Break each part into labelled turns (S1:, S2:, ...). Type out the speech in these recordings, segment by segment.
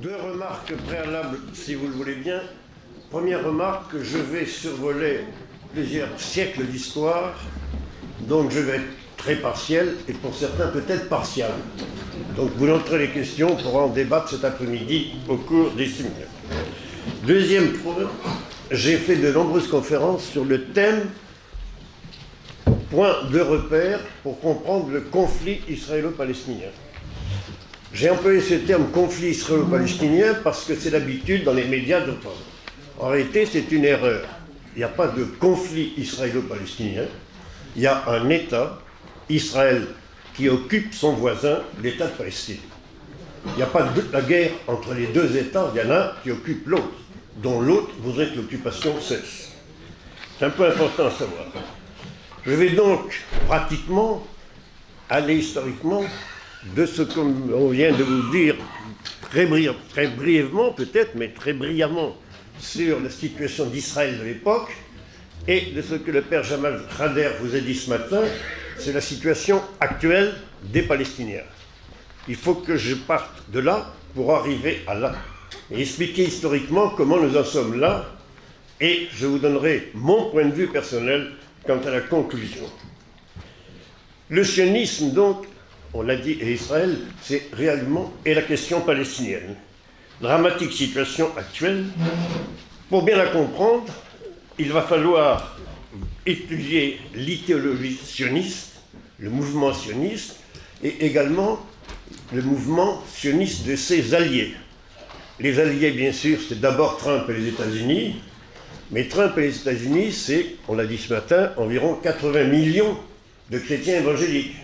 S1: Deux remarques préalables, si vous le voulez bien. Première remarque, je vais survoler plusieurs siècles d'histoire, donc je vais être très partiel et pour certains peut-être partial. Donc vous noterez les questions, on pourra en débattre cet après-midi au cours des séminaires. Deuxième point, j'ai fait de nombreuses conférences sur le thème point de repère pour comprendre le conflit israélo-palestinien. J'ai employé ce terme conflit israélo-palestinien parce que c'est l'habitude dans les médias d'entendre. En réalité, c'est une erreur. Il n'y a pas de conflit israélo-palestinien. Il y a un État, Israël, qui occupe son voisin, l'État de Palestine. Il n'y a pas de la guerre entre les deux États, il y en a un qui occupe l'autre, dont l'autre voudrait que l'occupation cesse. C'est un peu important à savoir. Je vais donc pratiquement aller historiquement de ce qu'on vient de vous dire très brièvement peut-être, mais très brillamment sur la situation d'Israël de l'époque et de ce que le père Jamal Khader vous a dit ce matin, c'est la situation actuelle des Palestiniens. Il faut que je parte de là pour arriver à là et expliquer historiquement comment nous en sommes là et je vous donnerai mon point de vue personnel quant à la conclusion. Le sionisme donc, on l'a dit, et Israël, c'est réellement et la question palestinienne. Dramatique situation actuelle. Pour bien la comprendre, il va falloir étudier l'idéologie sioniste, le mouvement sioniste, et également le mouvement sioniste de ses alliés. Les alliés, bien sûr, c'est d'abord Trump et les États-Unis, mais Trump et les États-Unis, c'est, on l'a dit ce matin, environ 80 millions de chrétiens évangéliques.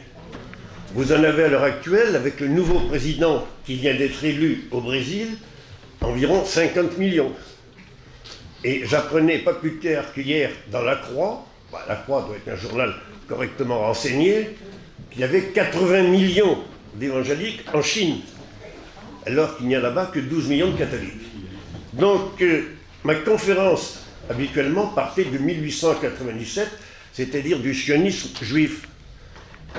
S1: Vous en avez à l'heure actuelle, avec le nouveau président qui vient d'être élu au Brésil, environ 50 millions. Et j'apprenais pas plus tard qu'hier dans La Croix, La Croix doit être un journal correctement renseigné, qu'il y avait 80 millions d'évangéliques en Chine, alors qu'il n'y a là-bas que 12 millions de catholiques. Donc, ma conférence, habituellement, partait de 1897, c'est-à-dire du sionisme juif.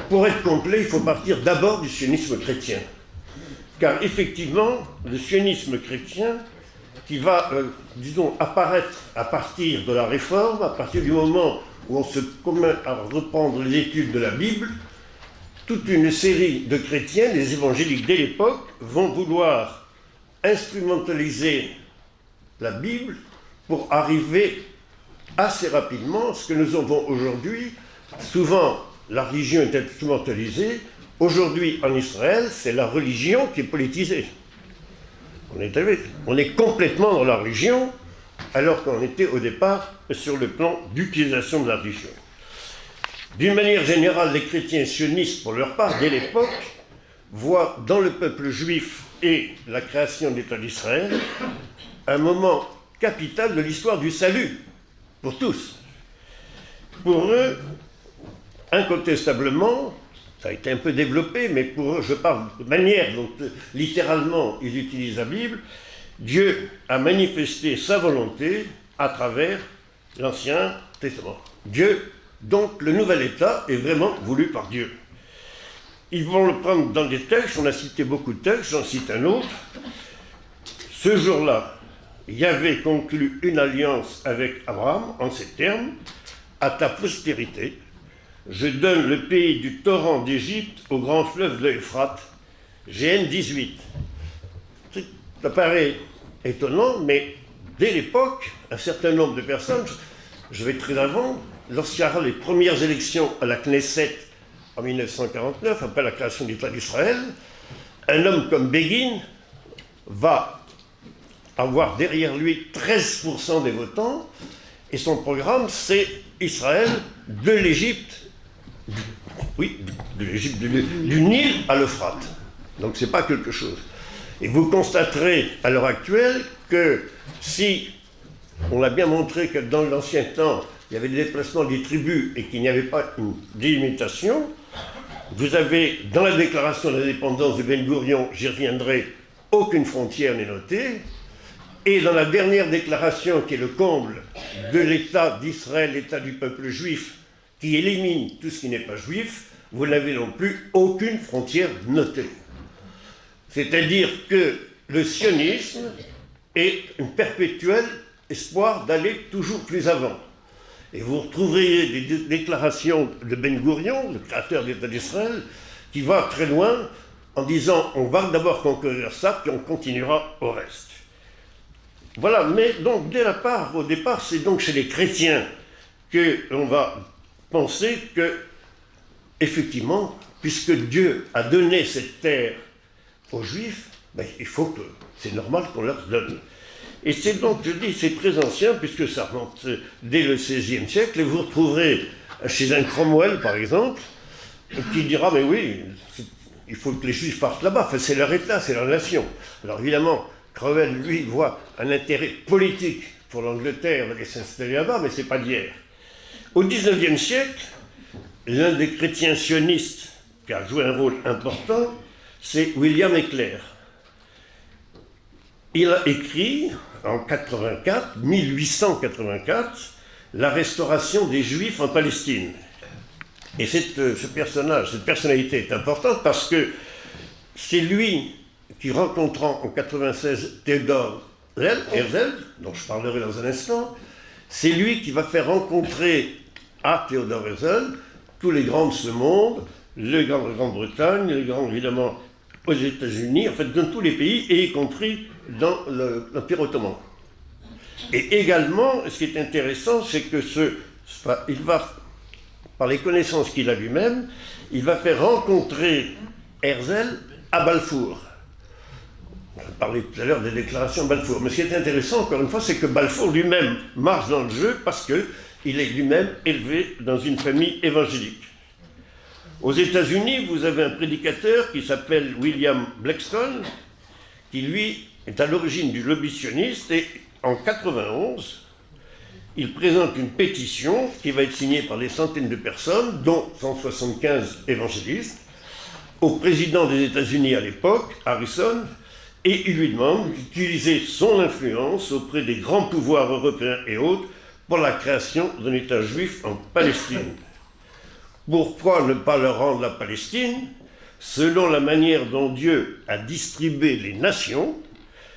S1: Pour être complet, il faut partir d'abord du sionisme chrétien. Car effectivement, le sionisme chrétien, qui va, disons, apparaître à partir de la Réforme, à partir du moment où on se commet à reprendre les études de la Bible, toute une série de chrétiens, les évangéliques dès l'époque, vont vouloir instrumentaliser la Bible pour arriver assez rapidement à ce que nous avons aujourd'hui. Souvent, la religion est instrumentalisée. Aujourd'hui, en Israël, c'est la religion qui est politisée. On est complètement dans la religion, alors qu'on était au départ sur le plan d'utilisation de la religion. D'une manière générale, les chrétiens sionistes, pour leur part, dès l'époque, voient dans le peuple juif et la création de l'État d'Israël un moment capital de l'histoire du salut, pour tous. Pour eux, incontestablement, ça a été un peu développé, mais pour eux, je parle de manière dont littéralement ils utilisent la Bible, Dieu a manifesté sa volonté à travers l'Ancien Testament. Dieu, donc le nouvel État, est vraiment voulu par Dieu. Ils vont le prendre dans des textes, on a cité beaucoup de textes, j'en cite un autre. Ce jour-là, Yahvé conclut une alliance avec Abraham en ces termes, à ta postérité, je donne le pays du torrent d'Égypte au grand fleuve de l'Euphrate. GN 18. Ça paraît étonnant, mais dès l'époque, un certain nombre de personnes, je vais très avant, lorsqu'il y aura les premières élections à la Knesset en 1949, après la création de l'État d'Israël, un homme comme Begin va avoir derrière lui 13% des votants, et son programme, c'est Israël de l'Égypte, du Nil à l'Euphrate. Donc c'est pas quelque chose. Et vous constaterez à l'heure actuelle que si, on l'a bien montré que dans l'ancien temps, il y avait des déplacements des tribus et qu'il n'y avait pas une délimitation, vous avez dans la déclaration d'indépendance de Ben Gourion, j'y reviendrai, aucune frontière n'est notée, et dans la dernière déclaration qui est le comble de l'État d'Israël, l'État du peuple juif, qui élimine tout ce qui n'est pas juif, vous n'avez non plus aucune frontière notée. C'est-à-dire que le sionisme est un perpétuel espoir d'aller toujours plus avant. Et vous retrouverez des déclarations de Ben Gourion, le créateur de l'État d'Israël, qui va très loin en disant on va d'abord conquérir ça, puis on continuera au reste. Voilà, mais donc au départ, c'est donc chez les chrétiens qu'on va penser que, effectivement, puisque Dieu a donné cette terre aux Juifs, ben, il faut que, c'est normal qu'on leur donne. Et c'est donc, je dis, c'est très ancien, puisque ça remonte dès le XVIe siècle, et vous retrouverez chez un Cromwell, par exemple, qui dira, mais oui, il faut que les Juifs partent là-bas, enfin, c'est leur État, c'est leur nation. Alors évidemment, Cromwell, lui, voit un intérêt politique pour l'Angleterre d'aller s'installer là-bas, mais c'est pas d'hier. Au XIXe siècle, l'un des chrétiens sionistes qui a joué un rôle important, c'est William Eclair. Il a écrit en 1884, la restauration des Juifs en Palestine. Et cette personnalité est importante parce que c'est lui qui, rencontrant en 96 Theodor Herzl, dont je parlerai dans un instant, c'est lui qui va faire rencontrer à Theodor Herzl tous les grands de ce monde, les grands de Grande-Bretagne, les grands évidemment aux États-Unis, en fait dans tous les pays, et y compris dans l'Empire ottoman. Et également, ce qui est intéressant, c'est que il va, par les connaissances qu'il a lui-même, il va faire rencontrer Herzl à Balfour. On parlait tout à l'heure des déclarations de Balfour. Mais ce qui est intéressant, encore une fois, c'est que Balfour lui-même marche dans le jeu parce qu'il est lui-même élevé dans une famille évangélique. Aux États-Unis, vous avez un prédicateur qui s'appelle William Blackstone, qui lui est à l'origine du lobby sioniste, et en 91, il présente une pétition qui va être signée par des centaines de personnes, dont 175 évangélistes, au président des États-Unis à l'époque, Harrison, et il lui demande d'utiliser son influence auprès des grands pouvoirs européens et autres pour la création d'un État juif en Palestine. Pourquoi ne pas leur rendre la Palestine selon la manière dont Dieu a distribué les nations?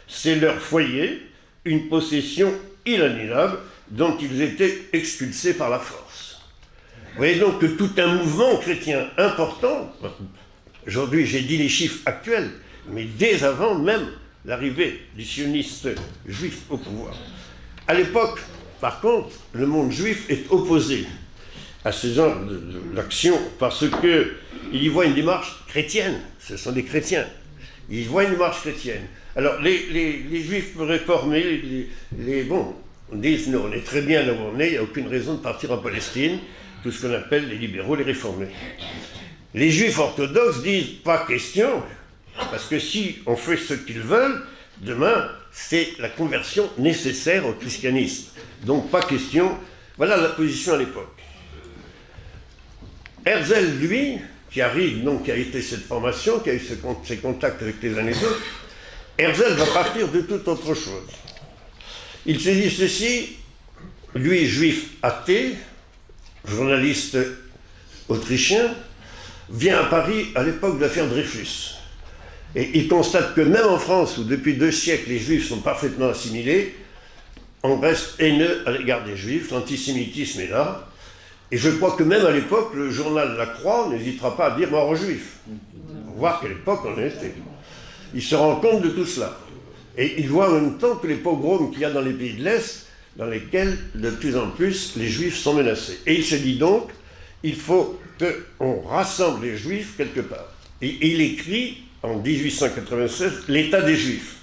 S1: C'est leur foyer, une possession inaliénable dont ils étaient expulsés par la force. Vous voyez donc que tout un mouvement chrétien important, aujourd'hui j'ai dit les chiffres actuels, mais dès avant même l'arrivée du sioniste juif au pouvoir. À l'époque, par contre, le monde juif est opposé à ce genre d'action parce qu'il y voit une démarche chrétienne. Ce sont des chrétiens. Ils y voient une démarche chrétienne. Alors, les juifs réformés, on dit non, on est très bien là où on est, il n'y a aucune raison de partir en Palestine, tout ce qu'on appelle les libéraux, les réformés. Les juifs orthodoxes disent pas question, parce que si on fait ce qu'ils veulent, demain, c'est la conversion nécessaire au christianisme. Donc pas question, voilà la position à l'époque. Herzl, lui, qui arrive, donc qui a été cette formation, qui a eu ses contacts avec les uns et les autres, Herzl va partir de toute autre chose. Il s'est dit ceci, lui, juif athée, journaliste autrichien, vient à Paris à l'époque de l'affaire Dreyfus. Et il constate que même en France, où depuis 2 siècles les juifs sont parfaitement assimilés, on reste haineux à l'égard des juifs, l'antisémitisme est là. Et je crois que même à l'époque, le journal La Croix n'hésitera pas à dire mort aux juifs. Pour voir quelle époque on était. Il se rend compte de tout cela. Et il voit en même temps que les pogroms qu'il y a dans les pays de l'Est, dans lesquels de plus en plus les juifs sont menacés. Et il se dit donc, il faut qu'on rassemble les juifs quelque part. Et il écrit en 1896 l'État des Juifs.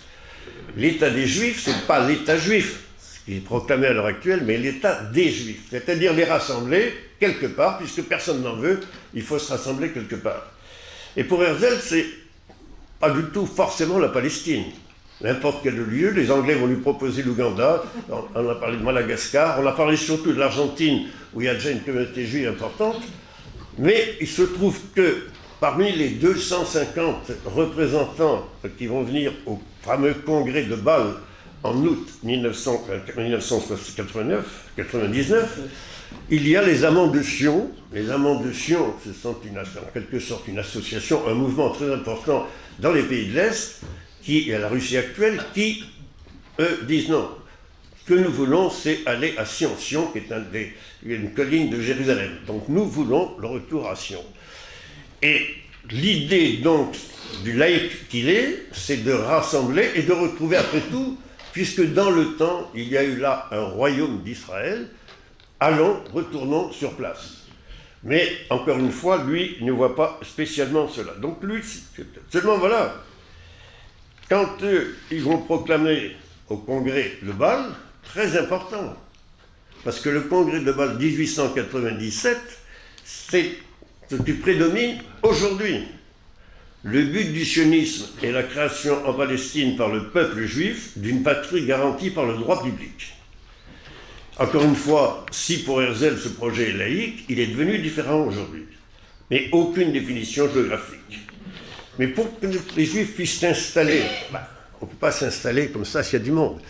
S1: L'État des Juifs, ce n'est pas l'État juif, ce qui est proclamé à l'heure actuelle, mais l'État des Juifs, c'est-à-dire les rassembler quelque part, puisque personne n'en veut, il faut se rassembler quelque part. Et pour Herzl, c'est pas du tout forcément la Palestine. N'importe quel lieu, les Anglais vont lui proposer l'Ouganda, on a parlé de Madagascar, on a parlé surtout de l'Argentine, où il y a déjà une communauté juive importante, mais il se trouve que parmi les 250 représentants qui vont venir au fameux congrès de Bâle en août 1999, il y a les Amants de Sion. Les Amants de Sion, ce sont en quelque sorte une association, un mouvement très important dans les pays de l'Est, et à la Russie actuelle, qui, eux, disent non. Ce que nous voulons, c'est aller à Sion, qui est une colline de Jérusalem. Donc nous voulons le retour à Sion. Et l'idée donc du laïc qu'il est, c'est de rassembler et de retrouver après tout, puisque dans le temps, il y a eu là un royaume d'Israël, allons, retournons sur place. Mais, encore une fois, lui ne voit pas spécialement cela. Donc lui, seulement voilà, quand ils vont proclamer au congrès de Bâle, très important, parce que le congrès de Bâle 1897, c'est ce qui prédomine aujourd'hui. Le but du sionisme est la création en Palestine par le peuple juif d'une patrie garantie par le droit public. Encore une fois, si pour Herzl ce projet est laïque, il est devenu différent aujourd'hui, mais aucune définition géographique. Mais pour que les Juifs puissent s'installer, on ne peut pas s'installer comme ça s'il y a du monde.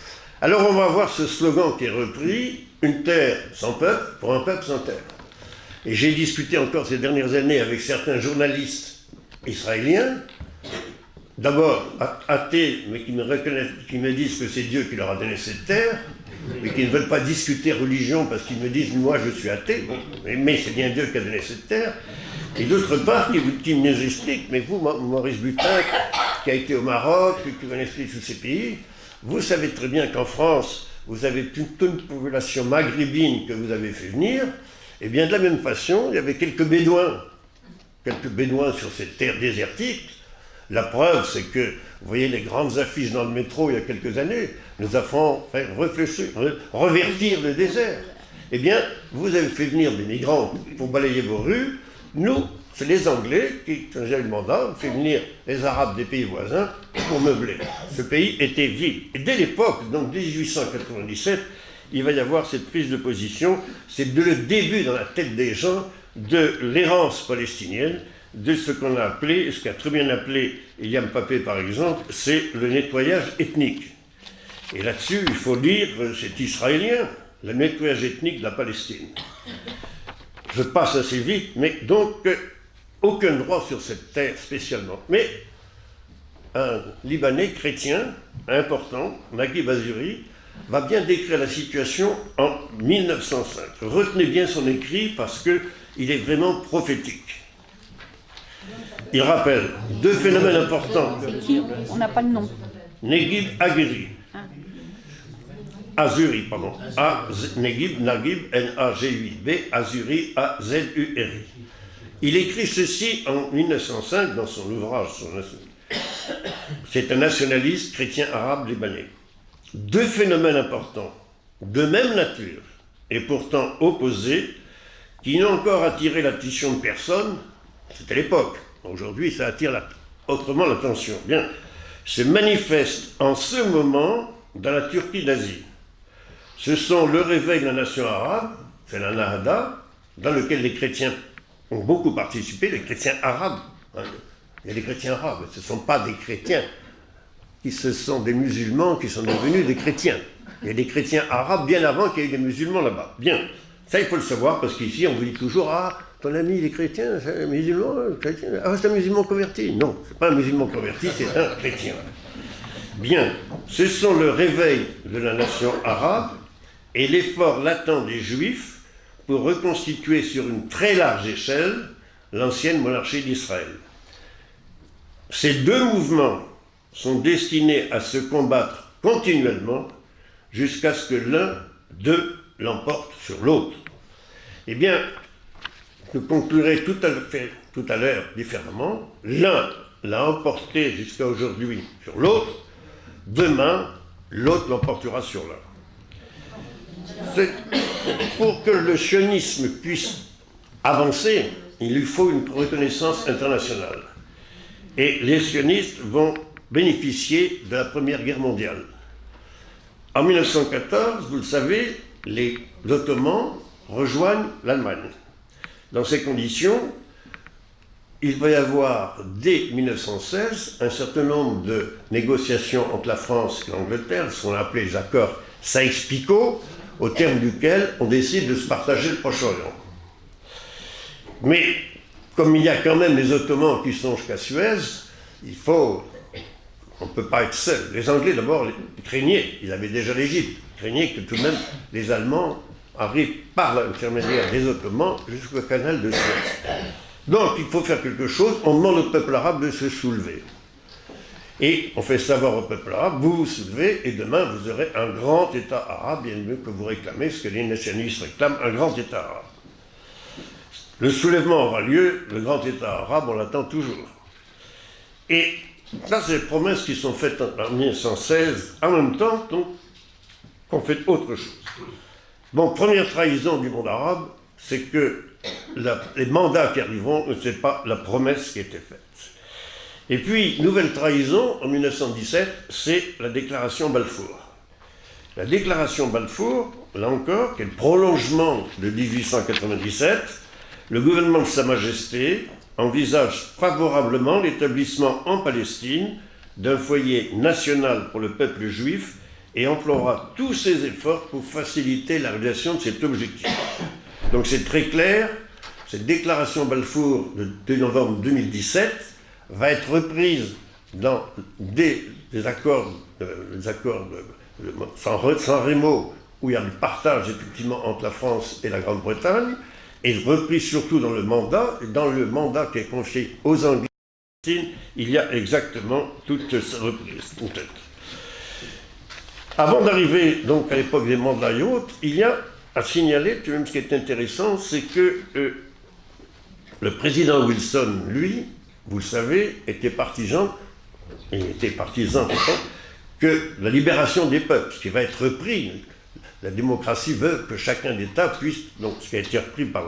S1: Alors on va voir ce slogan qui est repris, une terre sans peuple pour un peuple sans terre. Et j'ai discuté encore ces dernières années avec certains journalistes israéliens, d'abord athées, mais qui me reconnaissent, qui me disent que c'est Dieu qui leur a donné cette terre, mais qui ne veulent pas discuter religion parce qu'ils me disent « moi je suis athée », mais c'est bien Dieu qui a donné cette terre. Et d'autre part, qui nous expliquent « mais vous, Maurice Butin, qui a été au Maroc, qui connaissez tous ces pays, vous savez très bien qu'en France, vous avez toute une population maghrébine que vous avez fait venir, et bien de la même façon, il y avait quelques bédouins sur cette terre désertique. La preuve, c'est que, vous voyez les grandes affiches dans le métro il y a quelques années, nous avons fait réfléchir, revertir le désert. Eh bien, vous avez fait venir des migrants pour balayer vos rues. Nous, c'est les Anglais qui ont eu le mandat, ont fait venir les Arabes des pays voisins pour meubler. Ce pays était vide. Et dès l'époque, donc 1897, il va y avoir cette prise de position. C'est le début dans la tête des gens de l'errance palestinienne, de ce qu'on a appelé, ce qu'a très bien appelé Eliam Papé par exemple, c'est le nettoyage ethnique. Et là-dessus, il faut dire, c'est israélien, le nettoyage ethnique de la Palestine. Je passe assez vite, mais donc, aucun droit sur cette terre spécialement. Mais un Libanais chrétien important, Naguib Azuri, va bien décrire la situation en 1905. Retenez bien son écrit parce qu'il est vraiment prophétique. Il rappelle deux phénomènes importants.
S2: C'est qui? On n'a pas le nom.
S1: Naguib Azuri. Azuri, pardon. Naguib, N-A-G-U-I-B, Azuri, A-Z-U-R-I. Il écrit ceci en 1905 dans son ouvrage. C'est un nationaliste chrétien arabe libanais. Deux phénomènes importants, de même nature, et pourtant opposés, qui n'ont encore attiré l'attention de personne, c'était l'époque. Aujourd'hui, ça attire autrement l'attention. Bien, se manifestent en ce moment dans la Turquie d'Asie. Ce sont le réveil de la nation arabe, c'est la Nahda, dans lequel les chrétiens ont beaucoup participé, les chrétiens arabes. Il y a des chrétiens arabes, ce ne sont pas des chrétiens, ce sont des musulmans qui sont devenus des chrétiens. Il y a des chrétiens arabes bien avant qu'il y ait eu des musulmans là-bas. Bien, ça il faut le savoir parce qu'ici on vous dit toujours « Ah, ton ami il est chrétien, c'est un musulman, chrétien. Ah, c'est un musulman converti. » Non, ce n'est pas un musulman converti, c'est un chrétien. Bien, ce sont le réveil de la nation arabe et l'effort latent des Juifs pour reconstituer sur une très large échelle l'ancienne monarchie d'Israël. Ces deux mouvements sont destinés à se combattre continuellement jusqu'à ce que l'un d'eux l'emporte sur l'autre. Eh bien, je conclurai tout à l'heure différemment. L'un l'a emporté jusqu'à aujourd'hui sur l'autre. Demain, l'autre l'emportera sur l'un. Pour que le sionisme puisse avancer, il lui faut une reconnaissance internationale. Et les sionistes vont bénéficier de la Première Guerre mondiale. En 1914, vous le savez, les Ottomans rejoignent l'Allemagne. Dans ces conditions, il va y avoir, dès 1916, un certain nombre de négociations entre la France et l'Angleterre, ce qu'on a appelé les accords Sykes-Picot, au terme duquel on décide de se partager le Proche-Orient. Mais, comme il y a quand même les Ottomans qui sont jusqu'à Suez, il faut on ne peut pas être seul. Les Anglais, d'abord, craignaient, ils avaient déjà l'Égypte, craignaient que tout de même les Allemands arrivent par l'intermédiaire des Ottomans jusqu'au canal de Suez. Donc, il faut faire quelque chose, on demande au peuple arabe de se soulever. Et on fait savoir au peuple arabe, vous vous soulevez, et demain, vous aurez un grand État arabe, bien mieux que vous réclamez ce que les nationalistes réclament, un grand État arabe. Le soulèvement aura lieu, le grand État arabe, on l'attend toujours. Et là, c'est les promesses qui sont faites en 1916, en même temps, donc, qu'on fait autre chose. Bon, première trahison du monde arabe, c'est que les mandats qui arriveront ne sont pas la promesse qui était faite. Et puis, nouvelle trahison, en 1917, c'est la déclaration Balfour. La déclaration Balfour, là encore, qui est le prolongement de 1897, le gouvernement de Sa Majesté envisage favorablement l'établissement en Palestine d'un foyer national pour le peuple juif et emploiera tous ses efforts pour faciliter la réalisation de cet objectif. Donc c'est très clair, cette déclaration Balfour de novembre 2017 va être reprise dans des accords de San Remo, où il y a le partage effectivement entre la France et la Grande-Bretagne, et reprise surtout dans le mandat qui est confié aux Anglais, il y a exactement toute cette reprise. Avant d'arriver donc à l'époque des mandats et autres, il y a à signaler, tout de même ce qui est intéressant, c'est que le président Wilson, lui, vous le savez, était partisan que la libération des peuples, ce qui va être repris, la démocratie veut que chacun d'État puisse, donc ce qui a été repris par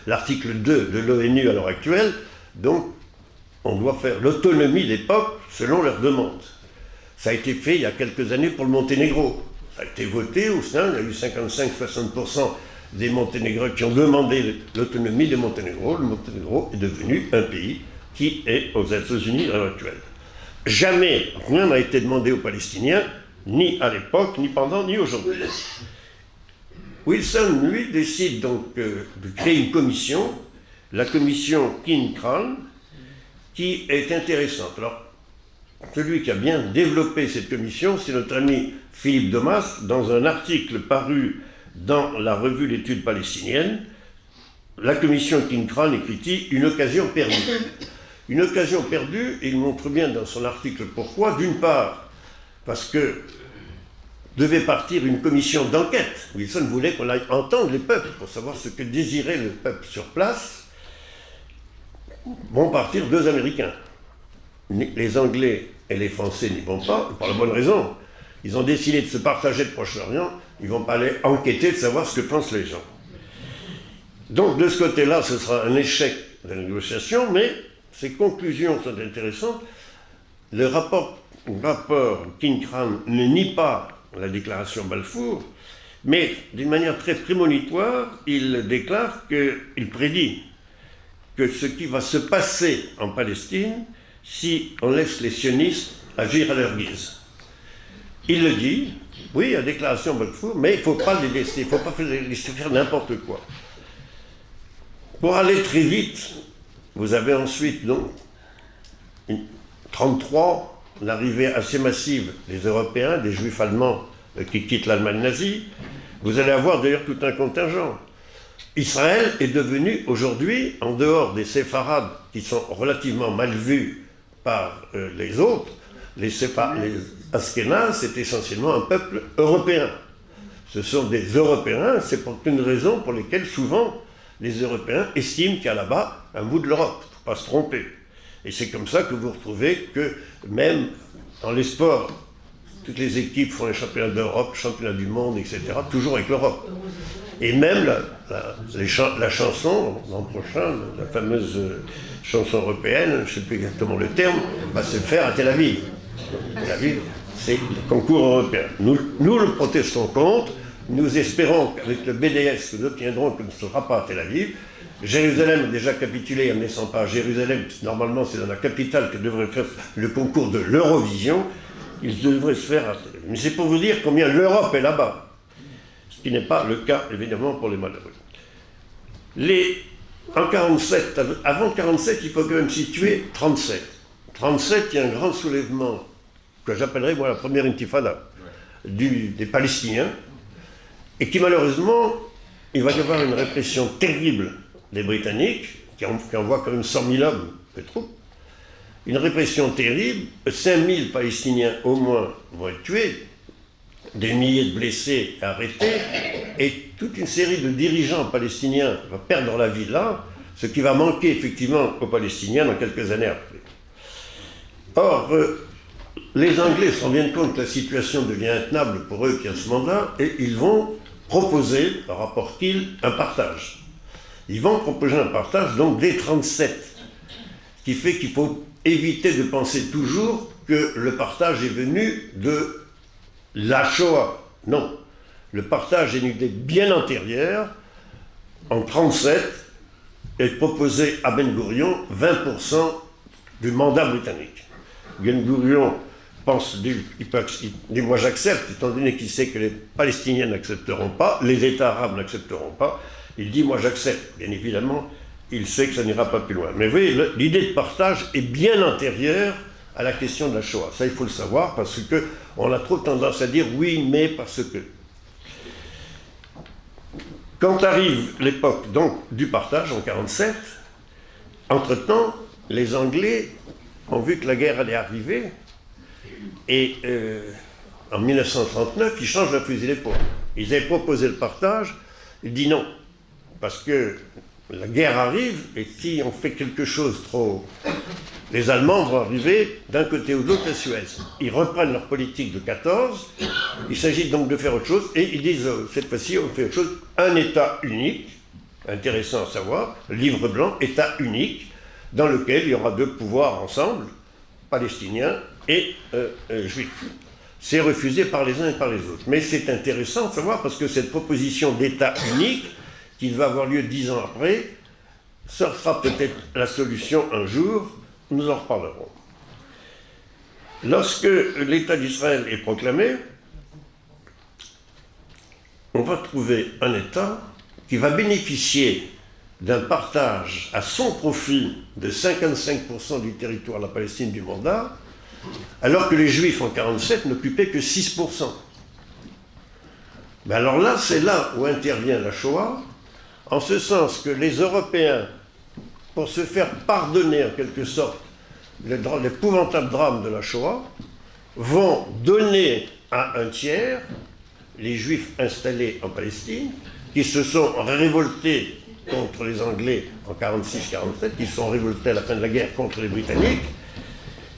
S1: l'article 2 de l'ONU à l'heure actuelle, donc on doit faire l'autonomie des peuples selon leurs demandes. Ça a été fait il y a quelques années pour le Monténégro. Ça a été voté au sein, il y a eu 55-60% des Monténégrins qui ont demandé l'autonomie du Monténégro. Le Monténégro est devenu un pays qui est aux États-Unis à l'heure actuelle. Jamais rien n'a été demandé aux Palestiniens, ni à l'époque, ni pendant, ni aujourd'hui. Wilson, lui, décide donc de créer une commission, la commission King-Kran, qui est intéressante. Alors, celui qui a bien développé cette commission, c'est notre ami Philippe Domas, dans un article paru dans la revue d'études palestiniennes. La commission King-Kran écrit une occasion perdue. Une occasion perdue, et il montre bien dans son article pourquoi. D'une part, parce que devait partir une commission d'enquête. Wilson voulait qu'on aille entendre les peuples pour savoir ce que désirait le peuple sur place. Vont partir deux Américains. Les Anglais et les Français n'y vont pas, pour la bonne raison. Ils ont décidé de se partager le Proche-Orient, ils ne vont pas aller enquêter de savoir ce que pensent les gens. Donc de ce côté-là, ce sera un échec de la négociation, mais ces conclusions sont intéressantes. Le rapport King-Kran ne nie pas la déclaration Balfour, mais d'une manière très prémonitoire, il déclare il prédit que ce qui va se passer en Palestine si on laisse les sionistes agir à leur guise. Il le dit, oui, la déclaration Balfour, mais il ne faut pas les laisser, il ne faut pas les laisser faire n'importe quoi. Pour aller très vite, vous avez ensuite, donc, 1933, l'arrivée assez massive des Européens, des Juifs allemands qui quittent l'Allemagne nazie. Vous allez avoir d'ailleurs tout un contingent. Israël est devenu aujourd'hui, en dehors des séfarades qui sont relativement mal vus par les autres, les Askénazes, c'est essentiellement un peuple européen. Ce sont des Européens, c'est pour une raison pour laquelle souvent les Européens estiment qu'il y a là-bas un bout de l'Europe, il ne faut pas se tromper. Et c'est comme ça que vous retrouvez que même dans les sports, toutes les équipes font les championnats d'Europe, championnats du monde, etc., toujours avec l'Europe. Et même la chanson, l'an prochain, la fameuse chanson européenne, je ne sais plus exactement le terme, va se faire à Tel Aviv. Tel Aviv, c'est le concours européen. Nous le protestons contre, nous espérons qu'avec le BDS, nous obtiendrons que ne sera pas à Tel Aviv. Jérusalem a déjà capitulé en ne laissant pas à Jérusalem, normalement c'est dans la capitale que devrait faire le concours de l'Eurovision, il devrait se faire à Tel Aviv. Mais c'est pour vous dire combien l'Europe est là-bas, ce qui n'est pas le cas évidemment pour les malheureux. Avant 47, il faut quand même situer 37. 1937, il y a un grand soulèvement que j'appellerais moi la première intifada des Palestiniens, et qui malheureusement, il va y avoir une répression terrible des Britanniques, qui envoient quand même 100 000 hommes de troupes, une répression terrible, 5 000 Palestiniens au moins vont être tués, des milliers de blessés arrêtés, et toute une série de dirigeants palestiniens vont perdre la vie là, ce qui va manquer effectivement aux Palestiniens dans quelques années après. Or, les Anglais se rendent compte que la situation devient intenable pour eux qui ont ce mandat, et ils vont proposer, par rapport Kiel, un partage. Ils vont proposer un partage donc dès 1937, ce qui fait qu'il faut éviter de penser toujours que le partage est venu de la Shoah. Non, le partage est une idée bien antérieure. En 1937, est proposé à Ben Gourion 20% du mandat britannique. Ben Gourion pense, il dit moi j'accepte, étant donné qu'il sait que les Palestiniens n'accepteront pas, les États arabes n'accepteront pas, il dit moi j'accepte. Bien évidemment, il sait que ça n'ira pas plus loin. Mais vous voyez, l'idée de partage est bien antérieure à la question de la Shoah. Ça, il faut le savoir, parce qu'on a trop tendance à dire oui, mais parce que. Quand arrive l'époque donc du partage en 1947, entre-temps, les Anglais ont vu que la guerre allait arriver, et en 1939, ils changent leur fusil d'épaule. Ils avaient proposé le partage, ils disent non, parce que la guerre arrive, et si on fait quelque chose trop... Les Allemands vont arriver d'un côté ou de l'autre à Suez. Ils reprennent leur politique de 14, il s'agit donc de faire autre chose, et ils disent, cette fois-ci, on fait autre chose, un État unique, intéressant à savoir, livre blanc, État unique, dans lequel il y aura deux pouvoirs ensemble, palestiniens et juifs. C'est refusé par les uns et par les autres. Mais c'est intéressant de savoir, parce que cette proposition d'État unique, qui va avoir lieu 10 ans après, sera peut-être la solution un jour, nous en reparlerons. Lorsque l'État d'Israël est proclamé, on va trouver un État qui va bénéficier d'un partage à son profit de 55% du territoire de la Palestine du mandat, alors que les Juifs en 1947 n'occupaient que 6%. Mais alors là, c'est là où intervient la Shoah, en ce sens que les Européens, pour se faire pardonner en quelque sorte l'épouvantable drame de la Shoah, vont donner à un tiers les Juifs installés en Palestine, qui se sont révoltés contre les Anglais en 1946-1947, qui se sont révoltés à la fin de la guerre contre les Britanniques.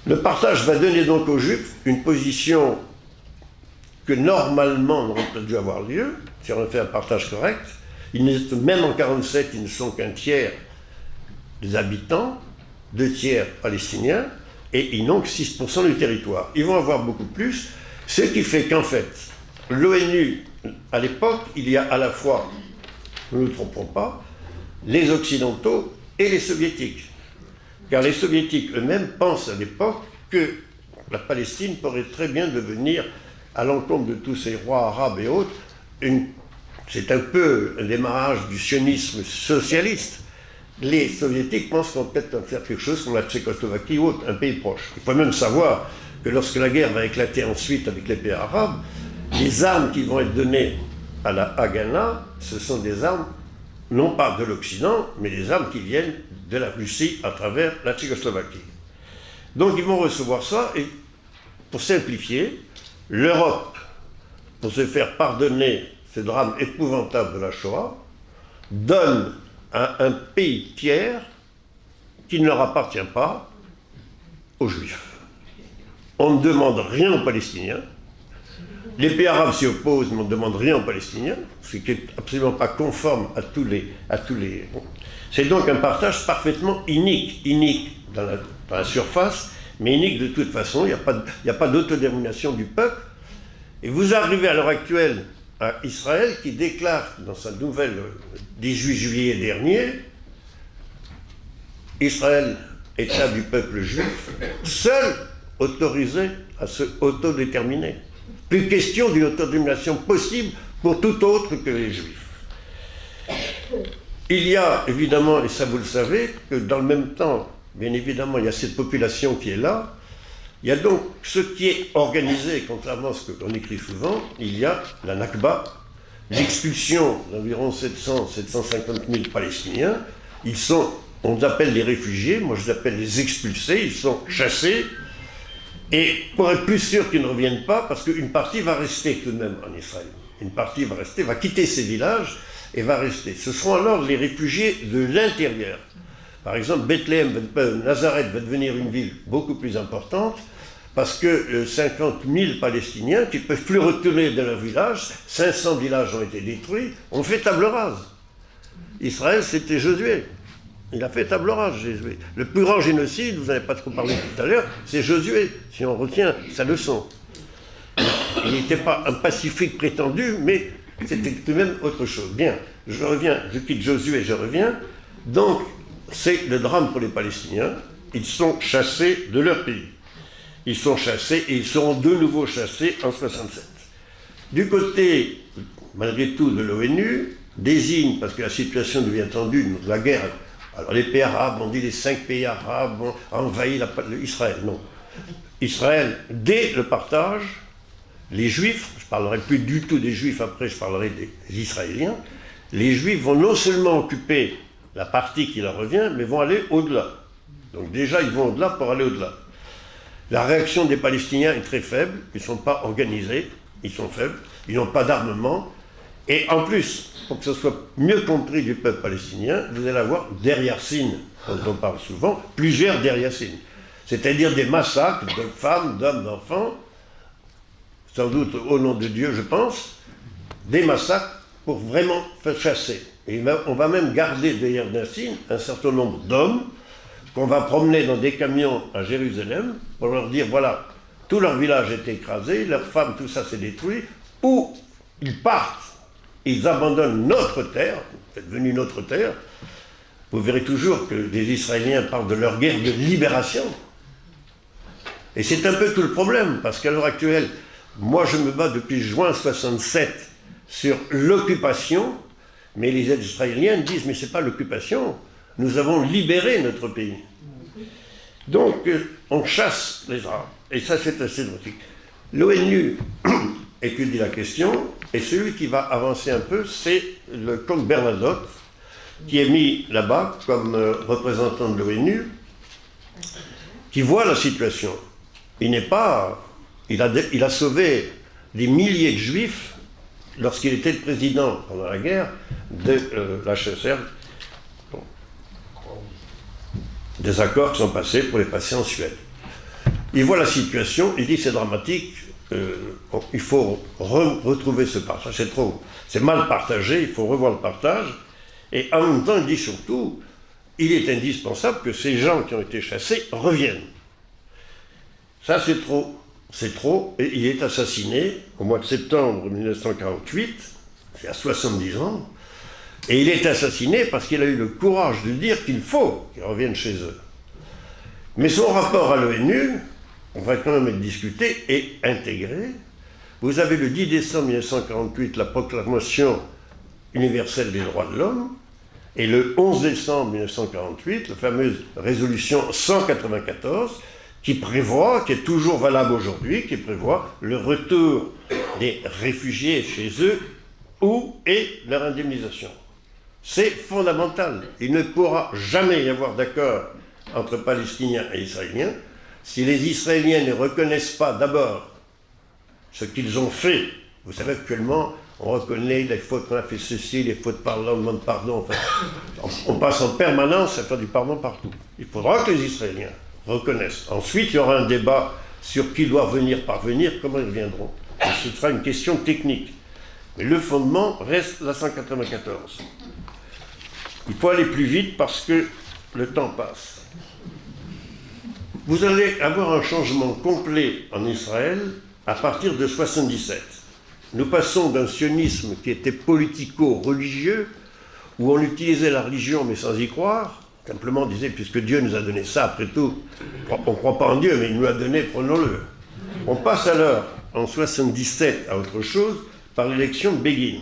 S1: Le partage va donner donc aux Juifs une position que normalement n'aurait pas dû avoir lieu, si on a fait un partage correct. Même en 1947, ils ne sont qu'un tiers des habitants, 2 tiers palestiniens, et ils n'ont que 6% du territoire. Ils vont avoir beaucoup plus, ce qui fait qu'en fait, l'ONU, à l'époque, il y a à la fois, ne nous trompons pas, les Occidentaux et les Soviétiques. Car les Soviétiques eux-mêmes pensent à l'époque que la Palestine pourrait très bien devenir, à l'encontre de tous ces rois arabes et autres, c'est un peu un démarrage du sionisme socialiste. Les Soviétiques pensent qu'on peut peut-être faire quelque chose comme la Tchécoslovaquie ou autre, un pays proche. Il faut même savoir que lorsque la guerre va éclater ensuite avec les pays arabes, les armes qui vont être données à la Haganah, ce sont des armes, non pas de l'Occident, mais des armes qui viennent de la Russie à travers la Tchécoslovaquie. Donc ils vont recevoir ça, et pour simplifier, l'Europe, pour se faire pardonner ce drame épouvantable de la Shoah, donne à un pays tiers qui ne leur appartient pas aux Juifs. On ne demande rien aux Palestiniens. Les pays arabes s'y opposent, mais on ne demande rien aux Palestiniens, ce qui n'est absolument pas conforme à tous les... C'est donc un partage parfaitement unique dans la surface, mais unique de toute façon. Il n'y a pas d'autodétermination du peuple. Et vous arrivez à l'heure actuelle à Israël qui déclare dans sa nouvelle 18 juillet dernier, Israël, État du peuple juif, seul autorisé à se autodéterminer. Plus question d'une autodétermination possible pour tout autre que les Juifs. Il y a évidemment, et ça vous le savez, que dans le même temps, bien évidemment, il y a cette population qui est là. Il y a donc ce qui est organisé, contrairement à ce que l'on écrit souvent, il y a la Nakba, l'expulsion d'environ 750 000 Palestiniens. Ils sont, on les appelle les réfugiés, moi je les appelle les expulsés, ils sont chassés. Et pour être plus sûr qu'ils ne reviennent pas, parce qu'une partie va rester tout de même en Israël. Une partie va rester, va quitter ces villages et va rester. Ce seront alors les réfugiés de l'intérieur. Par exemple, Bethléem, Nazareth va devenir une ville beaucoup plus importante parce que 50 000 Palestiniens qui ne peuvent plus retourner dans leur village, 500 villages ont été détruits, on fait table rase. Israël, c'était Josué. Il a fait table rase, Josué. Le plus grand génocide, vous n'avez pas trop parlé tout à l'heure, c'est Josué, si on retient sa leçon. Il n'était pas un pacifique prétendu, mais c'était tout de même autre chose. Bien, je reviens, je quitte Josué, je reviens. Donc, c'est le drame pour les Palestiniens. Ils sont chassés de leur pays. Ils sont chassés et ils seront de nouveau chassés en 67. Du côté, malgré tout, de l'ONU, désigne, parce que la situation devient tendue, la guerre. Alors les pays arabes, on dit les 5 pays arabes ont envahi Israël. Non. Israël, dès le partage, les Juifs, je ne parlerai plus du tout des Juifs, après je parlerai des Israéliens, les Juifs vont non seulement occuper la partie qui leur revient, mais vont aller au-delà. Donc déjà, ils vont au-delà pour aller au-delà. La réaction des Palestiniens est très faible, ils ne sont pas organisés, ils sont faibles, ils n'ont pas d'armement, et en plus, pour que ce soit mieux compris du peuple palestinien, vous allez avoir Der Yassin, dont on parle souvent, plusieurs Der Yassin, c'est-à-dire des massacres de femmes, d'hommes, d'enfants, sans doute au nom de Dieu, je pense, des massacres pour vraiment faire chasser. Et on va même garder derrière Yassin un certain nombre d'hommes qu'on va promener dans des camions à Jérusalem pour leur dire, voilà, tout leur village est écrasé, leurs femmes, tout ça s'est détruit, ou ils partent, ils abandonnent notre terre, c'est devenu notre terre. Vous verrez toujours que les Israéliens parlent de leur guerre de libération. Et c'est un peu tout le problème, parce qu'à l'heure actuelle, moi je me bats depuis juin 67 sur l'occupation, mais les Israéliens disent, mais ce n'est pas l'occupation, nous avons libéré notre pays. Donc, on chasse les Arabes, et ça c'est assez dramatique. L'ONU étudie la question, et celui qui va avancer un peu, c'est le comte Bernadotte, qui est mis là-bas comme représentant de l'ONU, qui voit la situation. Il a sauvé des milliers de Juifs lorsqu'il était le président pendant la guerre de l'HSR. Des accords qui sont passés pour les passer en Suède. Il voit la situation, il dit c'est dramatique, il faut retrouver ce partage, c'est mal partagé, il faut revoir le partage, et en même temps il dit surtout, il est indispensable que ces gens qui ont été chassés reviennent. Ça c'est trop, et il est assassiné au mois de septembre 1948, c'est à 70 ans, et il est assassiné parce qu'il a eu le courage de dire qu'il faut qu'ils reviennent chez eux. Mais son rapport à l'ONU, on va quand même le discuter et intégrer. Vous avez le 10 décembre 1948 la proclamation universelle des droits de l'homme, et le 11 décembre 1948, la fameuse résolution 194, qui est toujours valable aujourd'hui, qui prévoit le retour des réfugiés chez eux et leur indemnisation. C'est fondamental. Il ne pourra jamais y avoir d'accord entre Palestiniens et Israéliens si les Israéliens ne reconnaissent pas d'abord ce qu'ils ont fait. Vous savez, actuellement, on reconnaît les fautes qu'on a fait ceci, les fautes par l'homme, demande pardon. Enfin, on passe en permanence à faire du pardon partout. Il faudra que les Israéliens reconnaissent. Ensuite, il y aura un débat sur qui doit parvenir, comment ils reviendront. Et ce sera une question technique. Mais le fondement reste la 194. Il faut aller plus vite parce que le temps passe. Vous allez avoir un changement complet en Israël à partir de 77. Nous passons d'un sionisme qui était politico-religieux, où on utilisait la religion mais sans y croire, simplement on disait, puisque Dieu nous a donné ça, après tout, on ne croit pas en Dieu, mais il nous l'a donné, prenons-le. On passe alors, en 77, à autre chose, par l'élection de Begin.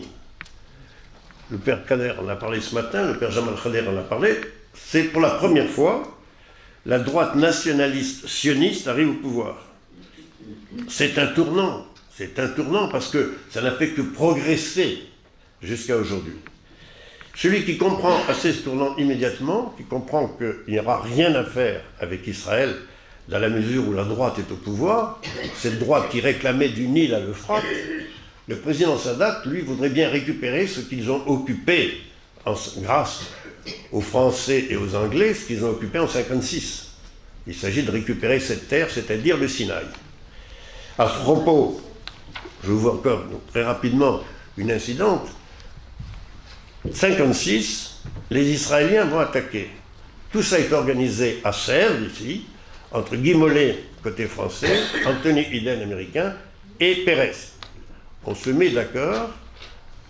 S1: Le père Kader en a parlé ce matin, le père Jamal Khader en a parlé, c'est pour la première fois la droite nationaliste sioniste arrive au pouvoir. C'est un tournant parce que ça n'a fait que progresser jusqu'à aujourd'hui. Celui qui comprend assez ce tournant immédiatement, qui comprend qu'il n'y aura rien à faire avec Israël dans la mesure où la droite est au pouvoir, cette droite qui réclamait du Nil à l'Euphrate, le président Sadat, lui, voudrait bien récupérer ce qu'ils ont occupé grâce aux Français et aux Anglais, ce qu'ils ont occupé en 1956. Il s'agit de récupérer cette terre, c'est-à-dire le Sinaï. À ce propos, je vous vois encore très rapidement une incidente. 1956, les Israéliens vont attaquer. Tout ça est organisé à Sèvres, ici, entre Guy Mollet, côté français, Anthony Eden, américain, et Pérez. On se met d'accord,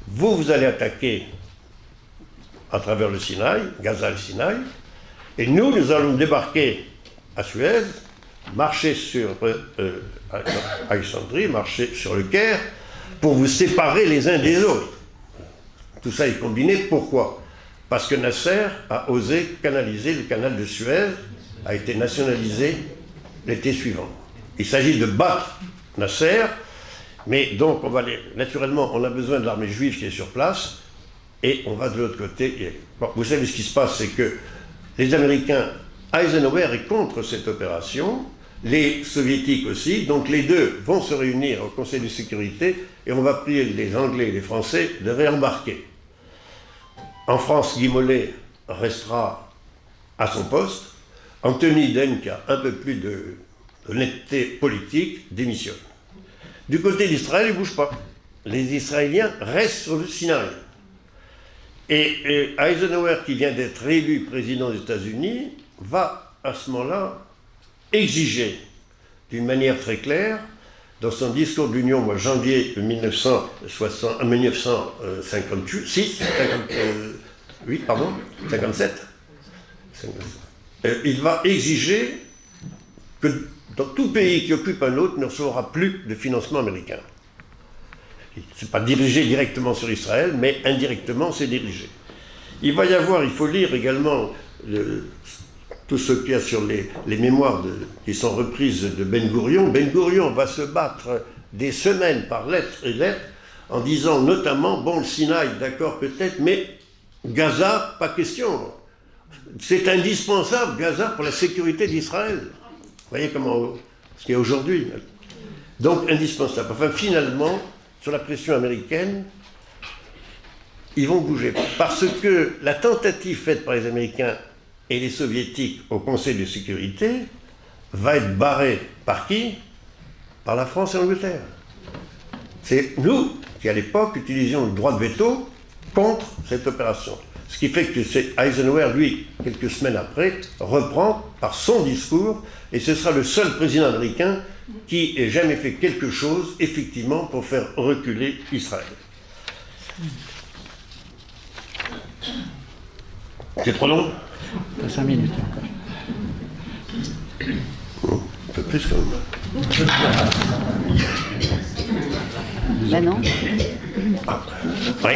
S1: vous allez attaquer à travers le Sinaï, Gaza le Sinaï, et nous allons débarquer à Suez, marcher sur Alexandrie, marcher sur le Caire, pour vous séparer les uns des autres. Tout ça est combiné, pourquoi? Parce que Nasser a osé canaliser le canal de Suez, a été nationalisé l'été suivant. Il s'agit de battre Nasser, mais donc naturellement on a besoin de l'armée juive qui est sur place, et on va de l'autre côté. Bon, vous savez ce qui se passe, c'est que les Américains, Eisenhower est contre cette opération, les Soviétiques aussi, donc les deux vont se réunir au Conseil de sécurité et on va prier les Anglais et les Français de réembarquer. En France, Guy Mollet restera à son poste, Anthony Eden, qui a un peu plus d'honnêteté politique, démissionne. Du côté d'Israël, il ne bouge pas. Les Israéliens restent sur le Sinaï. Et Eisenhower, qui vient d'être élu président des États-Unis, va à ce moment-là exiger d'une manière très claire, dans son discours de l'Union, en janvier 1957, il va exiger que dans tout pays qui occupe un autre ne recevra plus de financement américain. Ce n'est pas dirigé directement sur Israël, mais indirectement c'est dirigé. Il va y avoir, il faut lire également tout ce qu'il y a sur les mémoires qui sont reprises de Ben Gourion. Ben Gourion va se battre des semaines par lettres et lettres en disant notamment, bon, le Sinaï, d'accord peut-être, mais Gaza, pas question. C'est indispensable, Gaza, pour la sécurité d'Israël. Vous voyez ce qu'il y a aujourd'hui. Donc, indispensable. Enfin, finalement, sur la pression américaine, ils vont bouger. Parce que la tentative faite par les Américains et les Soviétiques au Conseil de sécurité va être barrée par qui? Par la France et l'Angleterre. C'est nous qui, à l'époque, utilisions le droit de veto contre cette opération. Ce qui fait que c'est Eisenhower, lui, quelques semaines après, reprend par son discours, et ce sera le seul président américain qui ait jamais fait quelque chose, effectivement, pour faire reculer Israël. C'est trop long?
S2: 5 minutes.
S1: Un peu plus quand même.
S2: Ben non.
S1: Ah, oui.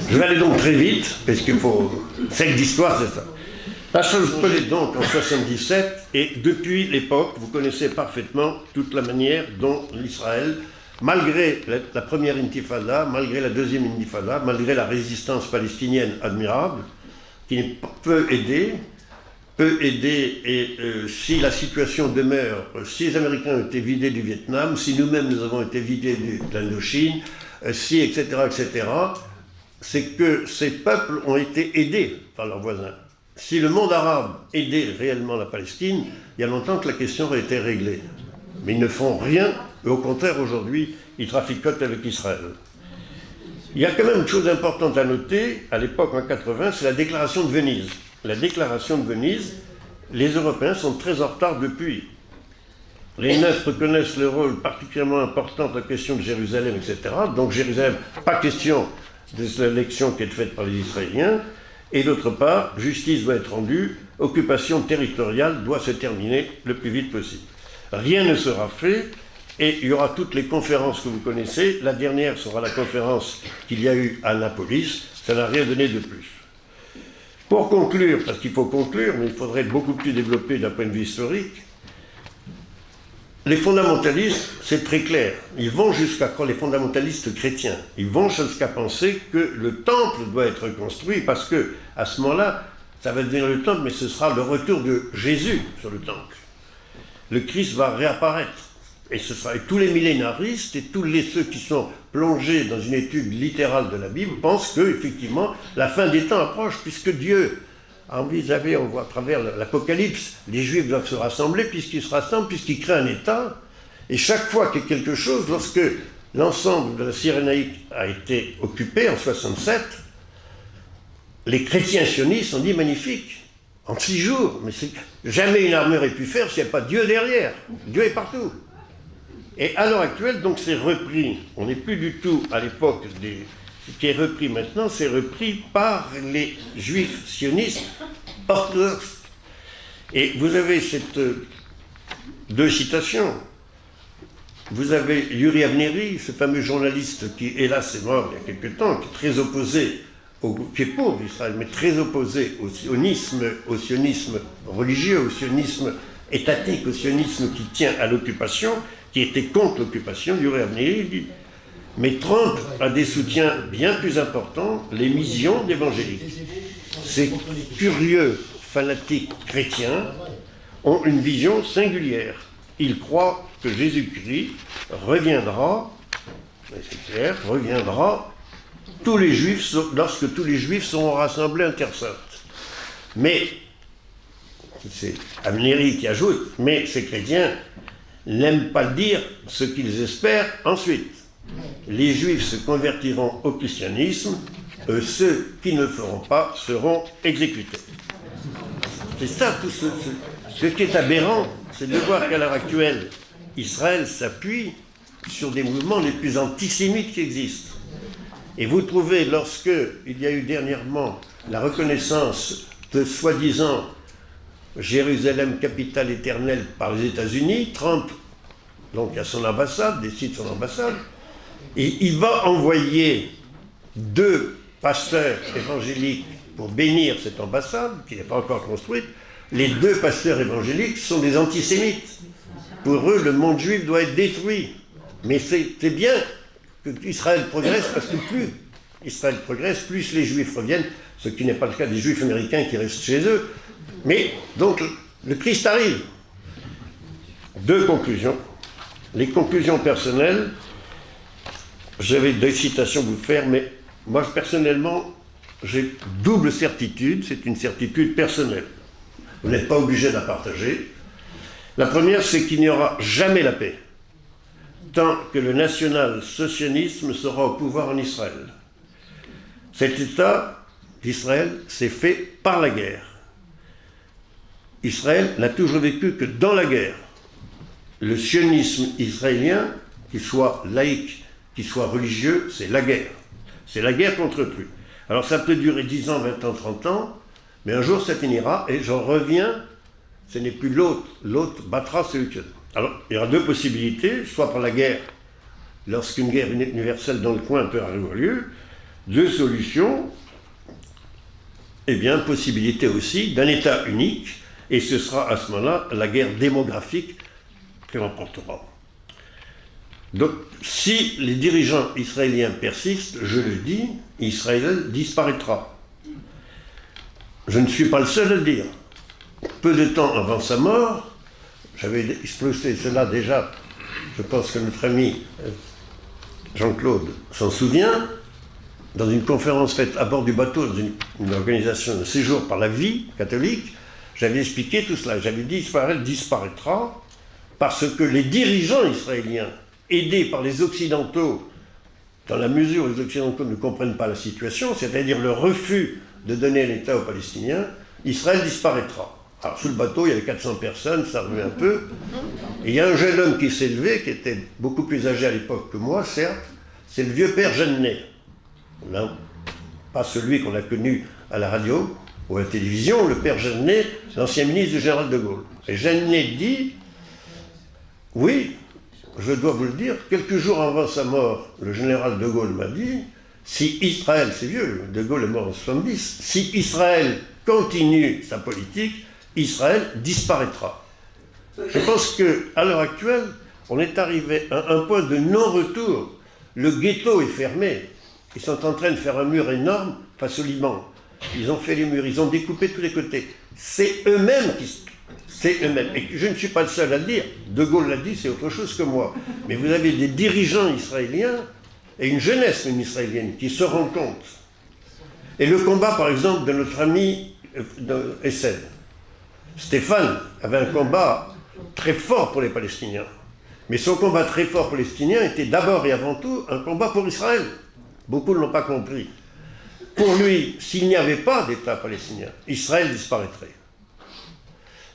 S1: Je vais aller donc très vite, parce qu'il faut... C'est que d'histoire, c'est ça. La chose connaît donc en 1977, et depuis l'époque, vous connaissez parfaitement toute la manière dont l'Israël, malgré la première intifada, malgré la deuxième intifada, malgré la résistance palestinienne admirable, qui peut aider, et si la situation demeure, si les Américains ont été vidés du Vietnam, si nous-mêmes nous avons été vidés de l'Indochine, si, etc., c'est que ces peuples ont été aidés par leurs voisins. Si le monde arabe aidait réellement la Palestine, il y a longtemps que la question aurait été réglée. Mais ils ne font rien, et au contraire, aujourd'hui, ils traficotent avec Israël. Il y a quand même une chose importante à noter, à l'époque, en 80, c'est la déclaration de Venise. La déclaration de Venise, les Européens sont très en retard depuis. Les Neufs reconnaissent le rôle particulièrement important de la question de Jérusalem, etc. Donc Jérusalem, pas question de l'élection qui est faite par les Israéliens. Et d'autre part, justice doit être rendue, occupation territoriale doit se terminer le plus vite possible. Rien ne sera fait, et il y aura toutes les conférences que vous connaissez. La dernière sera la conférence qu'il y a eu à Annapolis, ça n'a rien donné de plus. Pour conclure, parce qu'il faut conclure, mais il faudrait beaucoup plus développer d'un point de vue historique, les fondamentalistes, c'est très clair. Ils vont jusqu'à croire, les fondamentalistes chrétiens, ils vont jusqu'à penser que le temple doit être construit parce que, à ce moment-là, ça va devenir le temple, mais ce sera le retour de Jésus sur le temple. Le Christ va réapparaître. Et ce sera, et tous les millénaristes et ceux qui sont plongés dans une étude littérale de la Bible pensent que, effectivement, la fin des temps approche, puisque Dieu a envisagé, on voit à travers l'Apocalypse, les Juifs doivent se rassembler, puisqu'ils se rassemblent, puisqu'ils créent un État. Et chaque fois qu'il y a quelque chose, lorsque l'ensemble de la Cyrénaïque a été occupé en 67, les chrétiens sionistes ont dit magnifique, en 6 jours, mais jamais une armée n'aurait pu faire s'il n'y a pas Dieu derrière. Dieu est partout. Et à l'heure actuelle, donc, c'est repris. On n'est plus du tout à l'époque ce qui est repris maintenant, c'est repris par les juifs sionistes orthodoxes. Et vous avez deux citations. Vous avez Yuri Avneri, ce fameux journaliste qui, hélas, est mort il y a quelque temps, qui est très opposé, qui est pour Israël, mais très opposé au sionisme religieux, au sionisme étatique, au sionisme qui tient à l'occupation, qui était contre l'occupation. Yuri Avneri dit « Mais Trump a des soutiens bien plus importants, les millions d'évangéliques. Ces curieux fanatiques chrétiens ont une vision singulière. Ils croient que Jésus-Christ reviendra, c'est clair, reviendra lorsque tous les Juifs seront rassemblés en Terre Sainte. Mais, c'est Avneri qui ajoute, mais ces chrétiens n'aiment pas dire ce qu'ils espèrent ensuite. Les Juifs se convertiront au christianisme, ceux qui ne le feront pas seront exécutés. » C'est ça, tout ce qui est aberrant, c'est de voir qu'à l'heure actuelle, Israël s'appuie sur des mouvements les plus antisémites qui existent. Et vous trouvez, lorsque il y a eu dernièrement la reconnaissance de soi-disant Jérusalem, capitale éternelle, par les États-Unis, Trump, donc à son ambassade, décide son ambassade, et il va envoyer 2 pasteurs évangéliques pour bénir cette ambassade, qui n'est pas encore construite. Les 2 pasteurs évangéliques sont des antisémites. Pour eux, le monde juif doit être détruit. Mais c'est bien que Israël progresse, parce que plus Israël progresse, plus les Juifs reviennent, ce qui n'est pas le cas des Juifs américains qui restent chez eux. Mais donc, le Christ arrive. 2 conclusions. Les conclusions personnelles, j'avais 2 citations à vous faire, mais moi, personnellement, j'ai double certitude, c'est une certitude personnelle. Vous n'êtes pas obligé de la partager. La première, c'est qu'il n'y aura jamais la paix tant que le national-socialisme sera au pouvoir en Israël. Cet État d'Israël s'est fait par la guerre. Israël n'a toujours vécu que dans la guerre. Le sionisme israélien, qu'il soit laïque, qu'il soit religieux, c'est la guerre. C'est la guerre contre autrui. Alors ça peut durer 10 ans, 20 ans, 30 ans, mais un jour ça finira, et j'en reviens, ce n'est plus l'autre. L'autre battra celui que... Alors, il y aura 2 possibilités, soit par la guerre, lorsqu'une guerre universelle dans le coin peut avoir lieu, 2 solutions, et bien, possibilité aussi d'un État unique, et ce sera à ce moment-là la guerre démographique qui l'emportera. Donc, si les dirigeants israéliens persistent, je le dis, Israël disparaîtra. Je ne suis pas le seul à le dire. Peu de temps avant sa mort, j'avais explosé cela déjà, je pense que notre ami Jean-Claude s'en souvient, dans une conférence faite à bord du bateau, dans une organisation de séjour par la vie catholique, j'avais expliqué tout cela. J'avais dit Israël disparaîtra parce que les dirigeants israéliens, aidés par les Occidentaux, dans la mesure où les Occidentaux ne comprennent pas la situation, c'est-à-dire le refus de donner l'État aux Palestiniens, Israël disparaîtra. Alors, sous le bateau, il y avait 400 personnes, ça remuait un peu. Et il y a un jeune homme qui s'est levé, qui était beaucoup plus âgé à l'époque que moi, certes, c'est le vieux père Jeannet. Là, pas celui qu'on a connu à la radio ou à la télévision, le père Jeannet, l'ancien ministre du général de Gaulle. Et Jeannet dit, oui, je dois vous le dire, quelques jours avant sa mort, le général de Gaulle m'a dit, si Israël, c'est vieux, de Gaulle est mort en 70, si Israël continue sa politique, Israël disparaîtra. Je pense qu'à l'heure actuelle, on est arrivé à un point de non-retour. Le ghetto est fermé. Ils sont en train de faire un mur énorme face au Liban. Ils ont fait les murs, ils ont découpé tous les côtés. C'est eux-mêmes qui... C'est eux-mêmes. Et je ne suis pas le seul à le dire. De Gaulle l'a dit, c'est autre chose que moi. Mais vous avez des dirigeants israéliens et une jeunesse même israélienne qui se rendent compte. Et le combat, par exemple, de notre ami Essed. Stéphane avait un combat très fort pour les Palestiniens. Mais son combat très fort pour les Palestiniens était d'abord et avant tout un combat pour Israël. Beaucoup ne l'ont pas compris. Pour lui, s'il n'y avait pas d'État palestinien, Israël disparaîtrait.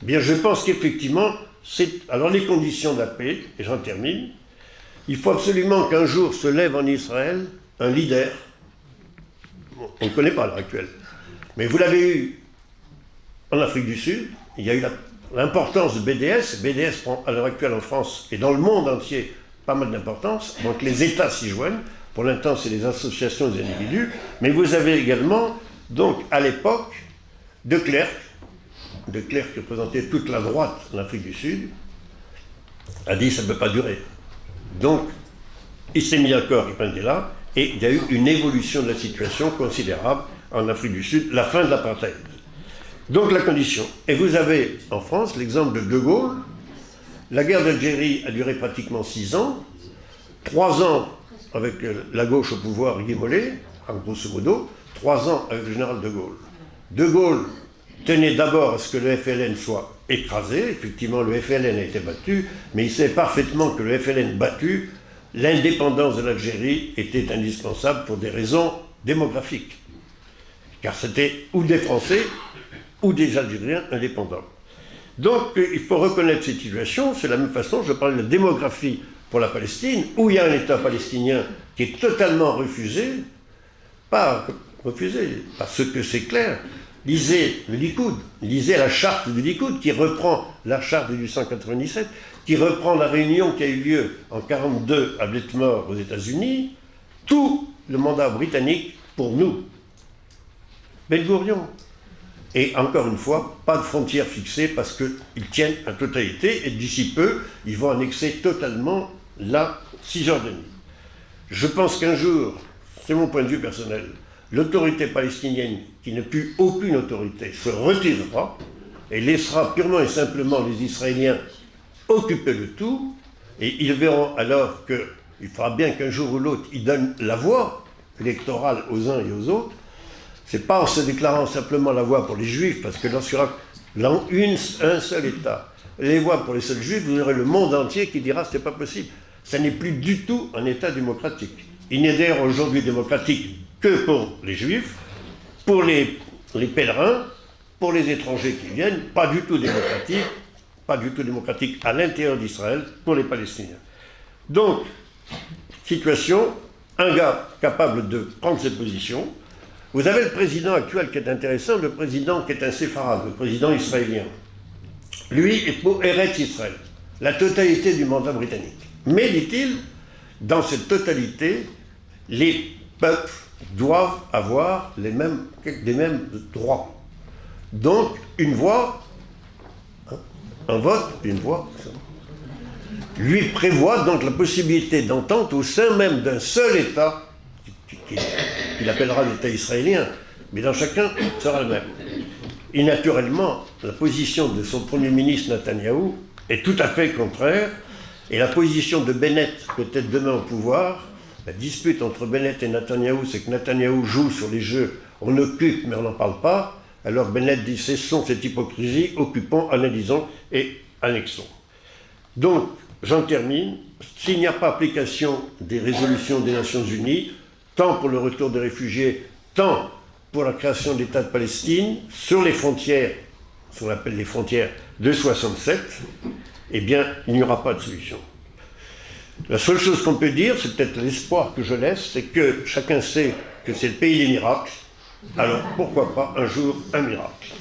S1: Bien, je pense qu'effectivement, alors les conditions de la paix, et j'en termine, il faut absolument qu'un jour se lève en Israël un leader. On ne connaît pas à l'heure actuelle. Mais vous l'avez eu en Afrique du Sud, il y a eu l'importance de BDS. BDS prend à l'heure actuelle en France et dans le monde entier pas mal d'importance. Donc les États s'y joignent. Pour l'instant, c'est les associations des individus. Mais vous avez également, donc à l'époque, De Klerk qui représentait toute la droite en Afrique du Sud, a dit ça ne peut pas durer. Donc, il s'est mis d'accord avec Mandela et il y a eu une évolution de la situation considérable en Afrique du Sud, la fin de l'apartheid. Donc la condition. Et vous avez en France l'exemple de Gaulle. La guerre d'Algérie a duré pratiquement 6 ans, 3 ans avec la gauche au pouvoir, Guy Mollet, en grosso modo, 3 ans avec le général de Gaulle. De Gaulle tenait d'abord à ce que le FLN soit écrasé. Effectivement, le FLN a été battu, mais il savait parfaitement que le FLN battu, l'indépendance de l'Algérie était indispensable pour des raisons démographiques. Car c'était ou des Français ou des Algériens indépendants. Donc, il faut reconnaître cette situation. C'est la même façon, je parle de démographie pour la Palestine, où il y a un État palestinien qui est totalement refusé, parce que c'est clair. Lisez le Likoud, lisez la charte du Likoud, qui reprend la charte de 1897, qui reprend la réunion qui a eu lieu en 1942 à Baltimore aux États-Unis, tout le mandat britannique pour nous. Ben Gourion. Et encore une fois, pas de frontières fixées parce qu'ils tiennent à totalité et d'ici peu, ils vont annexer totalement la Cisjordanie. Je pense qu'un jour, c'est mon point de vue personnel, l'autorité palestinienne, qui n'a plus aucune autorité, se retirera et laissera purement et simplement les Israéliens occuper le tout, et ils verront alors qu'il faudra bien qu'un jour ou l'autre, ils donnent la voix électorale aux uns et aux autres. C'est pas en se déclarant simplement la voix pour les Juifs, parce que lorsqu'il y aura un seul État, les voix pour les seuls Juifs, vous aurez le monde entier qui dira c'est pas possible. Ça n'est plus du tout un État démocratique. Il n'est d'ailleurs aujourd'hui démocratique que pour les Juifs, pour les pèlerins, pour les étrangers qui viennent, pas du tout démocratique à l'intérieur d'Israël pour les Palestiniens. Donc, situation, un gars capable de prendre cette position. Vous avez le président actuel qui est intéressant, le président qui est un séfarade, le président israélien. Lui est pour Eretz Israël, la totalité du mandat britannique. Mais, dit-il, dans cette totalité, les peuples doivent avoir les mêmes droits. Donc, une voix, un vote, une voix, lui prévoit donc la possibilité d'entente au sein même d'un seul État, qu'il appellera l'État israélien, mais dans chacun sera le même. Et naturellement, la position de son Premier ministre Netanyahou est tout à fait contraire, et la position de Bennett, peut-être demain au pouvoir, la dispute entre Bennett et Netanyahou, c'est que Netanyahou joue sur les jeux, on occupe mais on n'en parle pas, alors Bennett dit cessons cette hypocrisie, occupons, analysons et annexons. Donc, j'en termine, s'il n'y a pas application des résolutions des Nations Unies, tant pour le retour des réfugiés, tant pour la création de l'État de Palestine, sur les frontières, ce qu'on appelle les frontières de 67, eh bien, il n'y aura pas de solution. La seule chose qu'on peut dire, c'est peut-être l'espoir que je laisse, c'est que chacun sait que c'est le pays des miracles, alors pourquoi pas un jour un miracle.